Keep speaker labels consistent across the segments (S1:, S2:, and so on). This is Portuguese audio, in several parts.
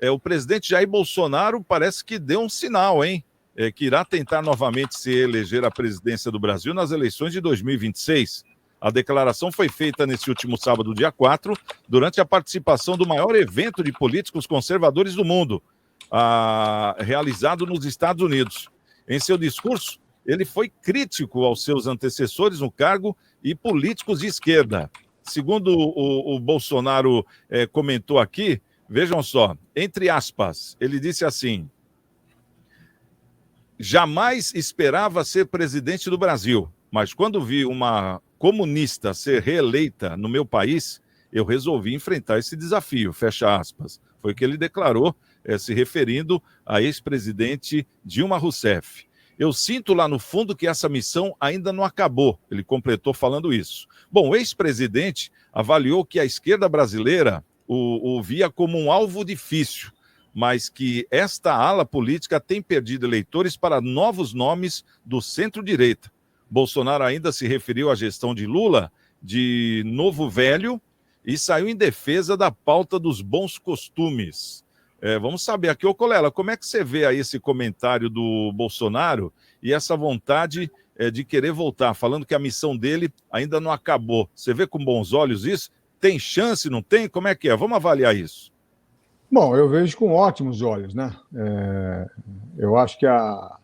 S1: o presidente Jair Bolsonaro parece que deu um sinal, hein? Que irá tentar novamente se eleger à presidência do Brasil nas eleições de 2026. A declaração foi feita nesse último sábado, dia 4, durante a participação do maior evento de políticos conservadores do mundo, realizado nos Estados Unidos. Em seu discurso, ele foi crítico aos seus antecessores no cargo e políticos de esquerda. Segundo o Bolsonaro comentou aqui, vejam só, entre aspas, ele disse assim: jamais esperava ser presidente do Brasil, mas quando vi uma comunista ser reeleita no meu país, eu resolvi enfrentar esse desafio, fecha aspas. Foi o que ele declarou, se referindo a ex-presidente Dilma Rousseff. Eu sinto lá no fundo que essa missão ainda não acabou, ele completou falando isso. Bom, o ex-presidente avaliou que a esquerda brasileira o via como um alvo difícil, mas que esta ala política tem perdido eleitores para novos nomes do centro-direita. Bolsonaro ainda se referiu à gestão de Lula de novo velho e saiu em defesa da pauta dos bons costumes. Vamos saber aqui, ô Colela, como é que você vê aí esse comentário do Bolsonaro e essa vontade de querer voltar, falando que a missão dele ainda não acabou? Você vê com bons olhos isso? Tem chance, não tem? Como é que é? Vamos avaliar isso.
S2: Bom, eu vejo com ótimos olhos, né? Eu acho que a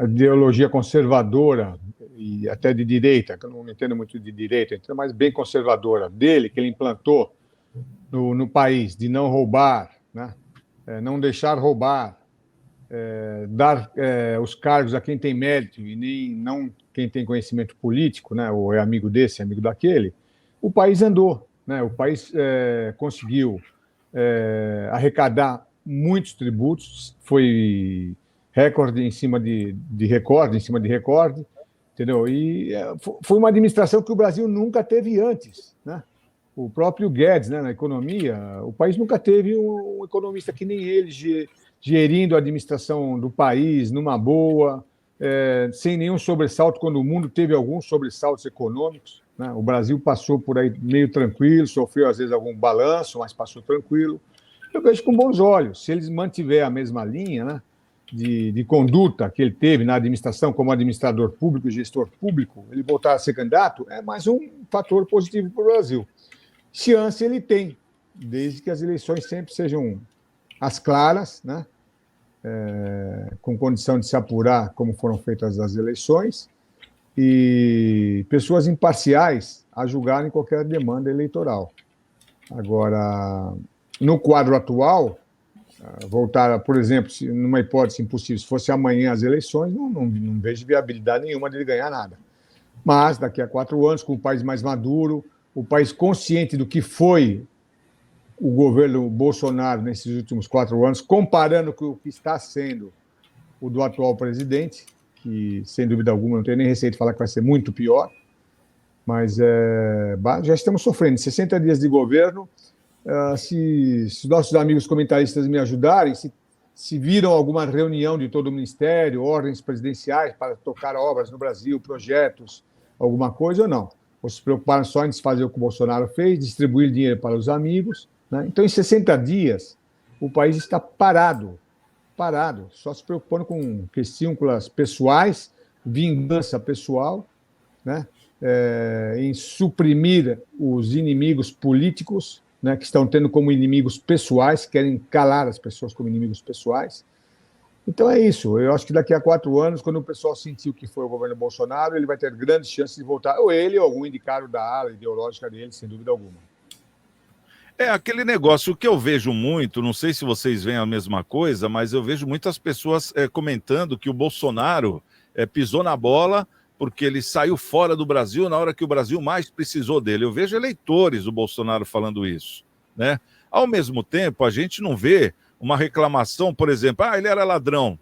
S2: ideologia conservadora e até de direita, que eu não entendo muito de direita, mas bem conservadora dele, que ele implantou no país, de não roubar, né? Não deixar roubar, dar os cargos a quem tem mérito e nem não quem tem conhecimento político, né? Ou é amigo desse, amigo daquele, o país andou, né? O país conseguiu arrecadar muitos tributos, foi recorde em cima de recorde, em cima de recorde, entendeu? E foi uma administração que o Brasil nunca teve antes, né? O próprio Guedes, né, na economia, o país nunca teve um economista que nem ele gerindo a administração do país numa boa, sem nenhum sobressalto, quando o mundo teve alguns sobressaltos econômicos, né? O Brasil passou por aí meio tranquilo, sofreu às vezes algum balanço, mas passou tranquilo. Eu vejo com bons olhos. Se eles mantiverem a mesma linha, né, de conduta que ele teve na administração como administrador público e gestor público, ele voltar a ser candidato, é mais um fator positivo para o Brasil. Chance ele tem, desde que as eleições sempre sejam as claras, né? Com condição de se apurar como foram feitas as eleições, e pessoas imparciais a julgarem qualquer demanda eleitoral. Agora, no quadro atual, voltar, por exemplo, numa hipótese impossível, se fosse amanhã as eleições, não vejo viabilidade nenhuma dele ganhar nada. Mas, daqui a 4 anos, com o país mais maduro, o país consciente do que foi o governo Bolsonaro nesses últimos 4 anos, comparando com o que está sendo o do atual presidente, que, sem dúvida alguma, não tenho nem receio de falar que vai ser muito pior, mas já estamos sofrendo. 60 dias de governo, se os nossos amigos comentaristas me ajudarem, se viram alguma reunião de todo o Ministério, ordens presidenciais para tocar obras no Brasil, projetos, alguma coisa ou não. Ou se preocuparam só em desfazer o que o Bolsonaro fez, distribuir dinheiro para os amigos, né? Então, em 60 dias, o país está parado, só se preocupando com questões pessoais, vingança pessoal, né? Em suprimir os inimigos políticos, né, que estão tendo como inimigos pessoais, querem calar as pessoas como inimigos pessoais. Então é isso. Eu acho que daqui a 4 anos, quando o pessoal sentir o que foi o governo Bolsonaro, ele vai ter grandes chances de voltar, ou ele ou algum indicado da ala ideológica dele, sem dúvida alguma.
S1: Aquele negócio que eu vejo muito, não sei se vocês veem a mesma coisa, mas eu vejo muitas pessoas comentando que o Bolsonaro pisou na bola porque ele saiu fora do Brasil na hora que o Brasil mais precisou dele. Eu vejo eleitores do Bolsonaro falando isso, né? Ao mesmo tempo, a gente não vê uma reclamação, por exemplo, ele era ladrão.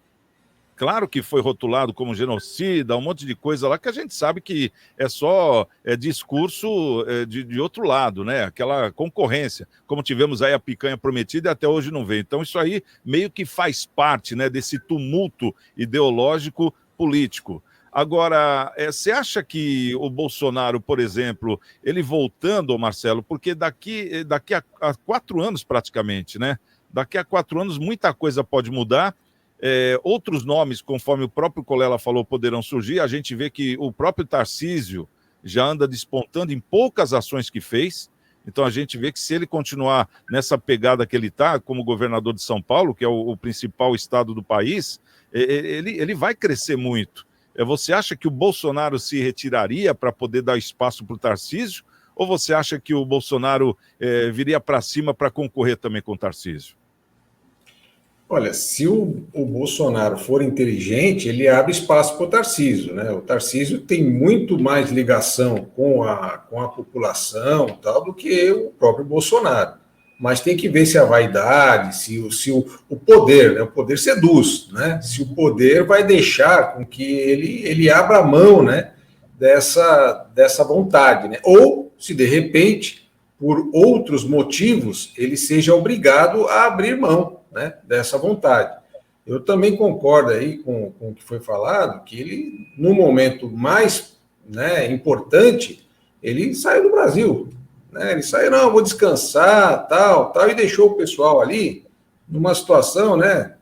S1: Claro que foi rotulado como genocida, um monte de coisa lá que a gente sabe que é só discurso de outro lado, né? Aquela concorrência, como tivemos aí a picanha prometida e até hoje não veio. Então isso aí meio que faz parte, né, desse tumulto ideológico político. Agora, você acha que o Bolsonaro, por exemplo, ele voltando, Marcelo, porque daqui a 4 anos praticamente, né? Daqui a 4 anos muita coisa pode mudar. Outros nomes, conforme o próprio Colella falou, poderão surgir. A gente vê que o próprio Tarcísio já anda despontando em poucas ações que fez. Então a gente vê que se ele continuar nessa pegada que ele está, como governador de São Paulo, que é o principal estado do país, ele vai crescer muito. Você acha que o Bolsonaro se retiraria para poder dar espaço para o Tarcísio? Ou você acha que o Bolsonaro viria para cima para concorrer também com o Tarcísio?
S3: Olha, se o Bolsonaro for inteligente, ele abre espaço para o Tarcísio, né? O Tarcísio tem muito mais ligação com a população tal, do que o próprio Bolsonaro. Mas tem que ver se a vaidade, se o poder, né? O poder seduz, né? Se o poder vai deixar com que ele abra mão, né? dessa vontade, né? Ou se de repente, por outros motivos, ele seja obrigado a abrir mão, né, dessa vontade. Eu também concordo aí com o que foi falado, que ele, no momento mais, né, importante, ele saiu do Brasil. Né? Ele saiu, não, vou descansar, tal, e deixou o pessoal ali numa situação, né,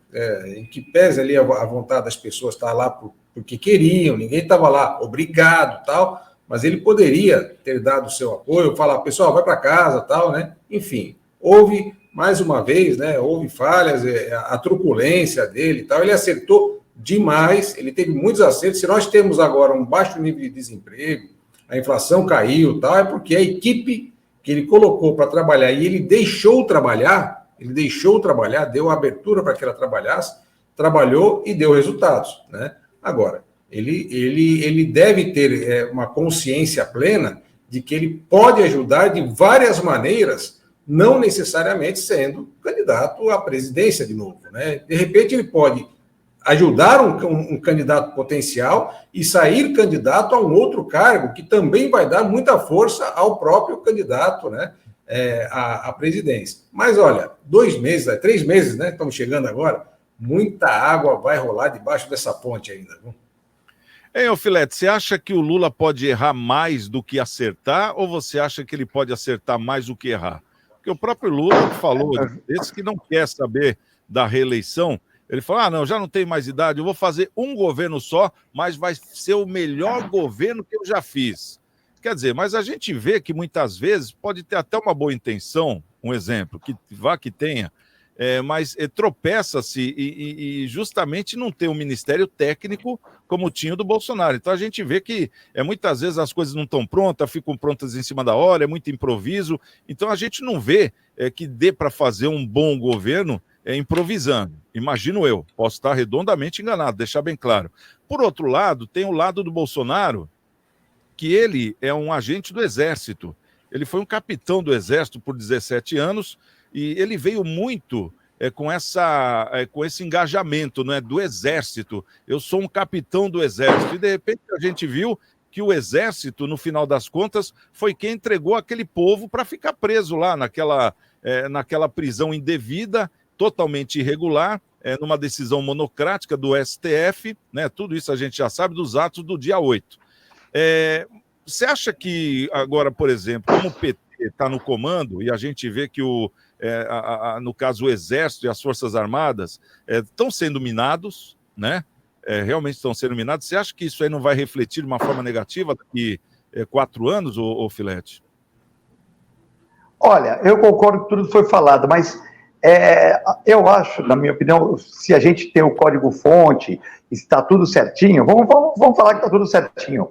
S3: em que pese ali a vontade das pessoas estar lá porque queriam, ninguém estava lá obrigado, tal, mas ele poderia ter dado o seu apoio, falar, pessoal, vai para casa, tal, né? Enfim, houve, mais uma vez, né, houve falhas, a truculência dele e tal, ele acertou demais, ele teve muitos acertos. Se nós temos agora um baixo nível de desemprego, a inflação caiu, tal, é porque a equipe que ele colocou para trabalhar, e ele deixou trabalhar, deu abertura para que ela trabalhasse, trabalhou e deu resultados, né? Agora, ele deve ter uma consciência plena de que ele pode ajudar de várias maneiras, não necessariamente sendo candidato à presidência de novo, né? De repente, ele pode ajudar um candidato potencial e sair candidato a um outro cargo, que também vai dar muita força ao próprio candidato, né, à presidência. Mas, olha, 2 meses, 3 meses, né, estamos chegando agora, muita água vai rolar debaixo dessa ponte ainda.
S1: Ô Filete, você acha que o Lula pode errar mais do que acertar, ou você acha que ele pode acertar mais do que errar? Porque o próprio Lula falou, esse que não quer saber da reeleição, ele falou, não, já não tenho mais idade, eu vou fazer um governo só, mas vai ser o melhor governo que eu já fiz. Quer dizer, mas a gente vê que muitas vezes pode ter até uma boa intenção, um exemplo, que tenha, mas tropeça-se e justamente não tem um ministério técnico como tinha o do Bolsonaro. Então a gente vê que muitas vezes as coisas não estão prontas, ficam prontas em cima da hora, é muito improviso. Então a gente não vê que dê para fazer um bom governo improvisando. Imagino eu, posso estar redondamente enganado, deixar bem claro. Por outro lado, tem o lado do Bolsonaro, que ele é um agente do Exército. Ele foi um capitão do Exército por 17 anos, e ele veio muito com esse engajamento, né, do Exército. Eu sou um capitão do Exército. E, de repente, a gente viu que o Exército, no final das contas, foi quem entregou aquele povo para ficar preso lá naquela prisão indevida, totalmente irregular, numa decisão monocrática do STF, né? Tudo isso a gente já sabe dos atos do dia 8. Você acha que agora, por exemplo, como o PT está no comando, e a gente vê que, no caso, o Exército e as Forças Armadas estão sendo minados, né? Realmente estão sendo minados, você acha que isso aí não vai refletir de uma forma negativa daqui 4 anos, ô Filete?
S4: Olha, eu concordo que tudo foi falado, mas eu acho, na minha opinião, se a gente tem o código-fonte, está tudo certinho, vamos falar que está tudo certinho.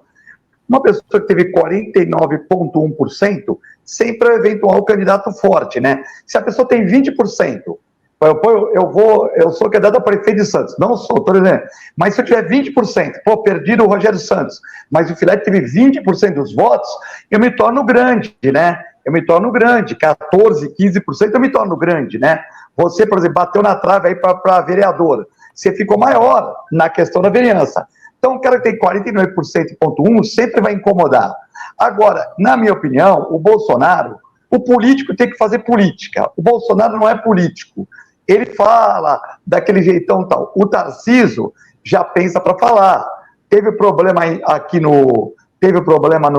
S4: Uma pessoa que teve 49,1% sempre é um eventual candidato forte, né? Se a pessoa tem 20%, eu sou candidato a prefeito de Santos, não sou, estou dizendo, mas se eu tiver 20%, perdi o Rogério Santos, mas o Filete teve 20% dos votos, eu me torno grande, né? Eu me torno grande, 14%, 15%, eu me torno grande, né? Você, por exemplo, bateu na trave aí para vereador, você ficou maior na questão da vereança. Então, o cara que tem 49,1% sempre vai incomodar. Agora, na minha opinião, o Bolsonaro, o político tem que fazer política. O Bolsonaro não é político. Ele fala daquele jeitão tal. O Tarcísio já pensa para falar. teve problema aqui teve problema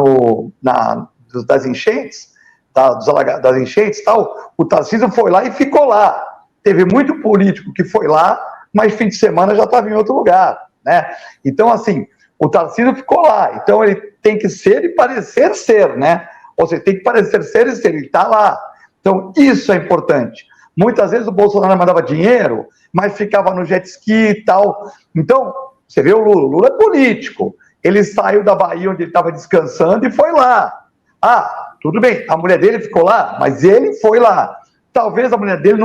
S4: das enchentes, das enchentes e tal, o Tarcísio foi lá e ficou lá. Teve muito político que foi lá, mas fim de semana já estava em outro lugar, né? Então, assim, o Tarcísio ficou lá. Então, ele tem que ser e parecer ser, né? Ou seja, tem que parecer ser e ser. Ele está lá. Então, isso é importante. Muitas vezes o Bolsonaro mandava dinheiro, mas ficava no jet ski e tal. Então, você vê o Lula é político. Ele saiu da Bahia, onde ele estava descansando, e foi lá. Ah, tudo bem, a mulher dele ficou lá, mas ele foi lá. Talvez a mulher dele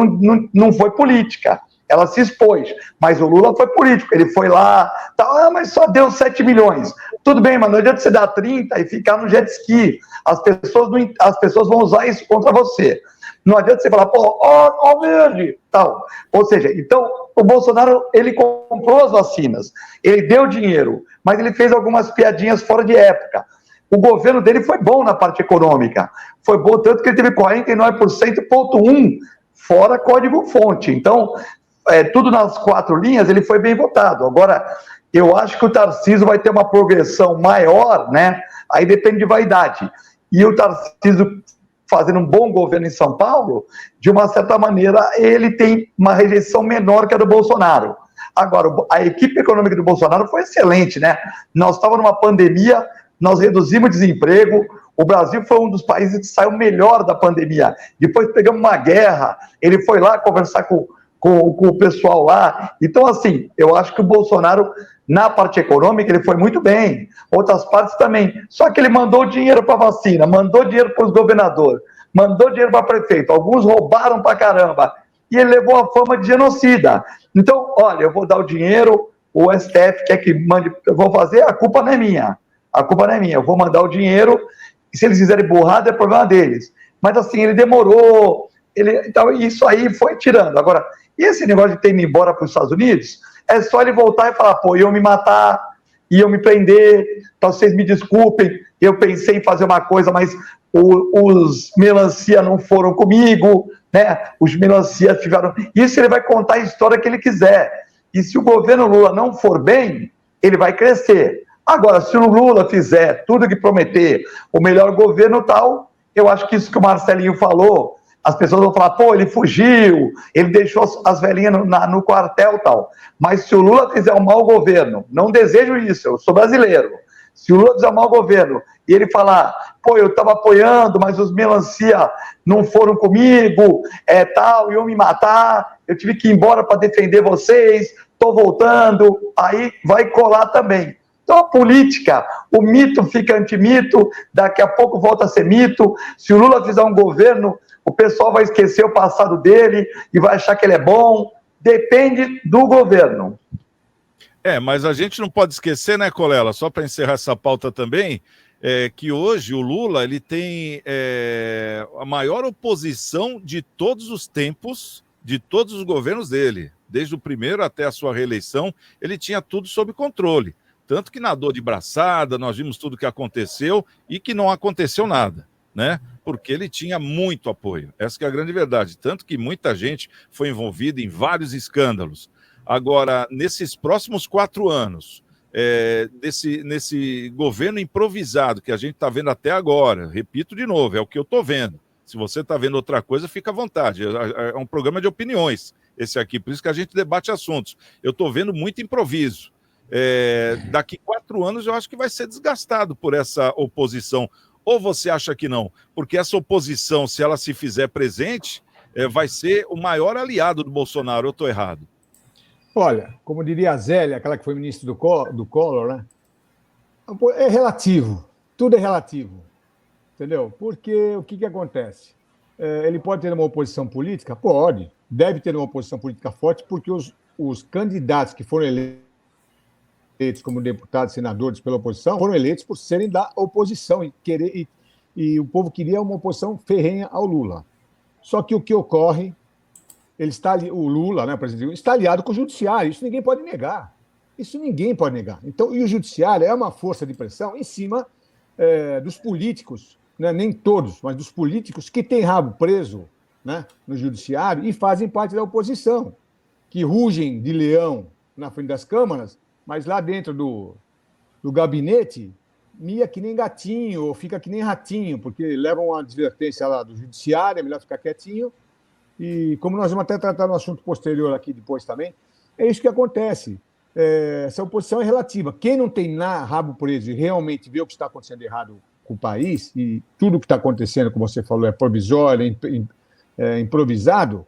S4: não foi política, ela se expôs, mas o Lula foi político, ele foi lá, tal, mas só deu 7 milhões. Tudo bem, mas não adianta você dar 30 e ficar no jet ski. As pessoas vão usar isso contra você. Não adianta você falar, pô, ó verde, tal. Ou seja, então, o Bolsonaro, ele comprou as vacinas, ele deu dinheiro, mas ele fez algumas piadinhas fora de época. O governo dele foi bom na parte econômica. Foi bom tanto que ele teve 49,1% fora código-fonte. Então, tudo nas 4 linhas, ele foi bem votado. Agora, eu acho que o Tarcísio vai ter uma progressão maior, né? Aí depende de vaidade. E o Tarcísio, fazendo um bom governo em São Paulo, de uma certa maneira, ele tem uma rejeição menor que a do Bolsonaro. Agora, a equipe econômica do Bolsonaro foi excelente, né? Nós estávamos numa pandemia, nós reduzimos o desemprego, o Brasil foi um dos países que saiu melhor da pandemia. Depois pegamos uma guerra, ele foi lá conversar com o pessoal lá. Então, assim, eu acho que o Bolsonaro, na parte econômica, ele foi muito bem. Outras partes também. Só que ele mandou dinheiro para vacina, mandou dinheiro para os governadores, mandou dinheiro para prefeito. Alguns roubaram para caramba. E ele levou a fama de genocida. Então, olha, eu vou dar o dinheiro, o STF quer que mande, eu vou fazer, a culpa não é minha. A culpa não é minha. Eu vou mandar o dinheiro, e se eles fizerem burrada, é problema deles. Mas, assim, ele demorou, então, isso aí foi tirando. Agora, e esse negócio de ter ido embora para os Estados Unidos, é só ele voltar e falar, pô, iam me matar, iam me prender, então vocês me desculpem, eu pensei em fazer uma coisa, mas os melancia não foram comigo, né? Os melancia tiveram... Isso ele vai contar a história que ele quiser. E se o governo Lula não for bem, ele vai crescer. Agora, se o Lula fizer tudo que prometer, o melhor governo tal, eu acho que isso que o Marcelinho falou, as pessoas vão falar, pô, ele fugiu, ele deixou as velhinhas no quartel e tal. Mas se o Lula fizer um mau governo, não desejo isso, eu sou brasileiro. Se o Lula fizer um mau governo e ele falar, pô, eu estava apoiando, mas os melancia não foram comigo, tal, iam me matar, eu tive que ir embora para defender vocês, estou voltando, aí vai colar também. Então, a política, o mito fica antimito, daqui a pouco volta a ser mito. Se o Lula fizer um governo, o pessoal vai esquecer o passado dele e vai achar que ele é bom. Depende do governo.
S1: Mas a gente não pode esquecer, né, Colela, só para encerrar essa pauta também, que hoje o Lula ele tem a maior oposição de todos os tempos, de todos os governos dele. Desde o primeiro até a sua reeleição, ele tinha tudo sob controle. Tanto que nadou de braçada, nós vimos tudo que aconteceu e que não aconteceu nada, né? Porque ele tinha muito apoio. Essa que é a grande verdade. Tanto que muita gente foi envolvida em vários escândalos. Agora, nesses próximos 4 anos, nesse governo improvisado que a gente está vendo até agora, repito de novo, é o que eu estou vendo. Se você está vendo outra coisa, fica à vontade. É um programa de opiniões, esse aqui, por isso que a gente debate assuntos. Eu estou vendo muito improviso. Daqui 4 anos eu acho que vai ser desgastado por essa oposição. Ou você acha que não? Porque essa oposição, se ela se fizer presente, vai ser o maior aliado do Bolsonaro. Eu estou errado?
S2: Olha, como diria a Zélia, aquela que foi ministra do Collor, né? É relativo, tudo é relativo, entendeu? Porque o que acontece? Ele pode ter uma oposição política? Pode, deve ter uma oposição política forte, porque os candidatos que foram eleitos como deputados, senadores pela oposição, foram eleitos por serem da oposição e o povo queria uma oposição ferrenha ao Lula. Só que o que ocorre, o Lula, né, presidente, está aliado com o judiciário, isso ninguém pode negar. Isso ninguém pode negar. Então, e o judiciário é uma força de pressão em cima dos políticos, né, nem todos, mas dos políticos que têm rabo preso, né, no judiciário e fazem parte da oposição, que rugem de leão na frente das câmaras, mas lá dentro do gabinete, mia que nem gatinho, ou fica que nem ratinho, porque levam uma advertência lá do judiciário, é melhor ficar quietinho. E como nós vamos até tratar no assunto posterior aqui depois também, é isso que acontece. Essa oposição é relativa. Quem não tem rabo preso e realmente vê o que está acontecendo errado com o país, e tudo o que está acontecendo, como você falou, é provisório, é improvisado,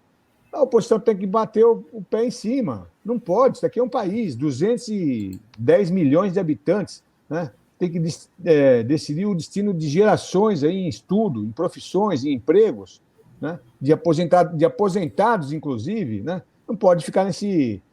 S2: a oposição tem que bater o pé em cima. Não pode, isso aqui é um país, 210 milhões de habitantes, né? Tem que decidir o destino de gerações aí em estudo, em profissões, em empregos, né? De aposentados, inclusive, né? Não pode ficar nesse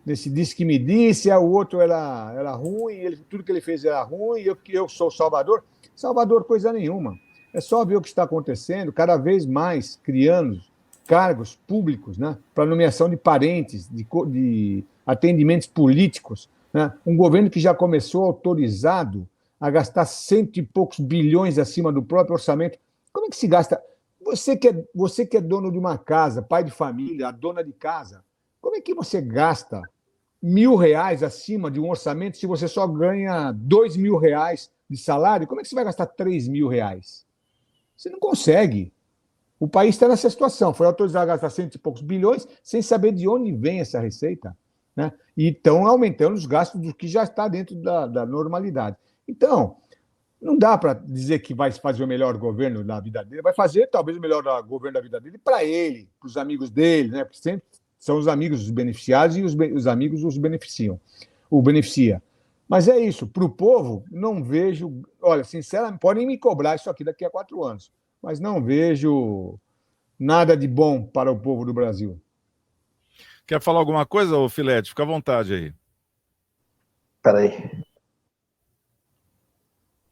S2: disse que me disse, o outro era ruim, tudo que ele fez era ruim, eu sou Salvador. Salvador, coisa nenhuma. É só ver o que está acontecendo, cada vez mais criando cargos públicos, né, para nomeação de parentes, de atendimentos políticos. Né? Um governo que já começou autorizado a gastar 100 e poucos bilhões acima do próprio orçamento. Como é que se gasta? Você que é dono de uma casa, pai de família, a dona de casa, como é que você gasta R$1.000 acima de um orçamento se você só ganha R$2.000 de salário? Como é que você vai gastar R$3.000? Você não consegue. O país está nessa situação. Foi autorizado a gastar 100 e poucos bilhões sem saber de onde vem essa receita. Né? E estão aumentando os gastos do que já está dentro da normalidade. Então, não dá para dizer que vai fazer o melhor governo da vida dele. Vai fazer, talvez, o melhor governo da vida dele para ele, para os amigos dele, né? Porque sempre são os amigos os beneficiados e os amigos os beneficia. Mas é isso. Para o povo, não vejo... Olha, sinceramente, podem me cobrar isso aqui daqui a 4 anos, mas não vejo nada de bom para o povo do Brasil.
S1: Quer falar alguma coisa, ô Filete? Fica à vontade aí.
S4: Espera aí.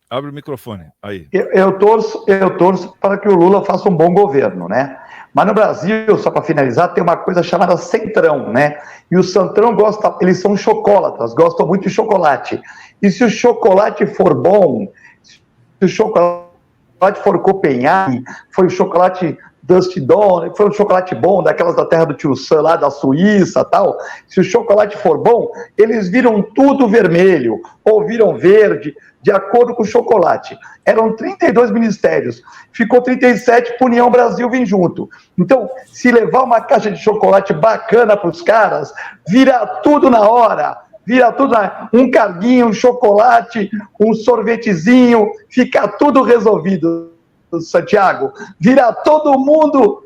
S1: Abre o microfone. Aí.
S4: Eu torço para que o Lula faça um bom governo, né? Mas no Brasil, só para finalizar, tem uma coisa chamada centrão, né? E o centrão gosta, eles são chocólatras, gostam muito de chocolate. E se o chocolate for bom, se o chocolate for Copenhague, foi o chocolate Dusty Dawn, foi um chocolate bom, daquelas da terra do tio Sam, lá da Suíça, tal. Se o chocolate for bom, eles viram tudo vermelho, ou viram verde, de acordo com o chocolate. Eram 32 ministérios, ficou 37 para União Brasil vir junto. Então, se levar uma caixa de chocolate bacana para os caras, vira tudo na hora. Vira tudo, um carguinho, um chocolate, um sorvetezinho, fica tudo resolvido, Santiago. Vira todo mundo,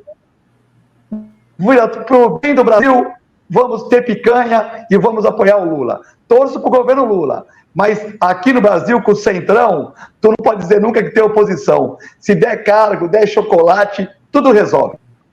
S4: vira pro bem do Brasil, vamos ter picanha e vamos apoiar o Lula. Torço pro governo Lula, mas aqui no Brasil, com o Centrão, tu não pode dizer nunca que tem oposição. Se der cargo, der chocolate, tudo resolve.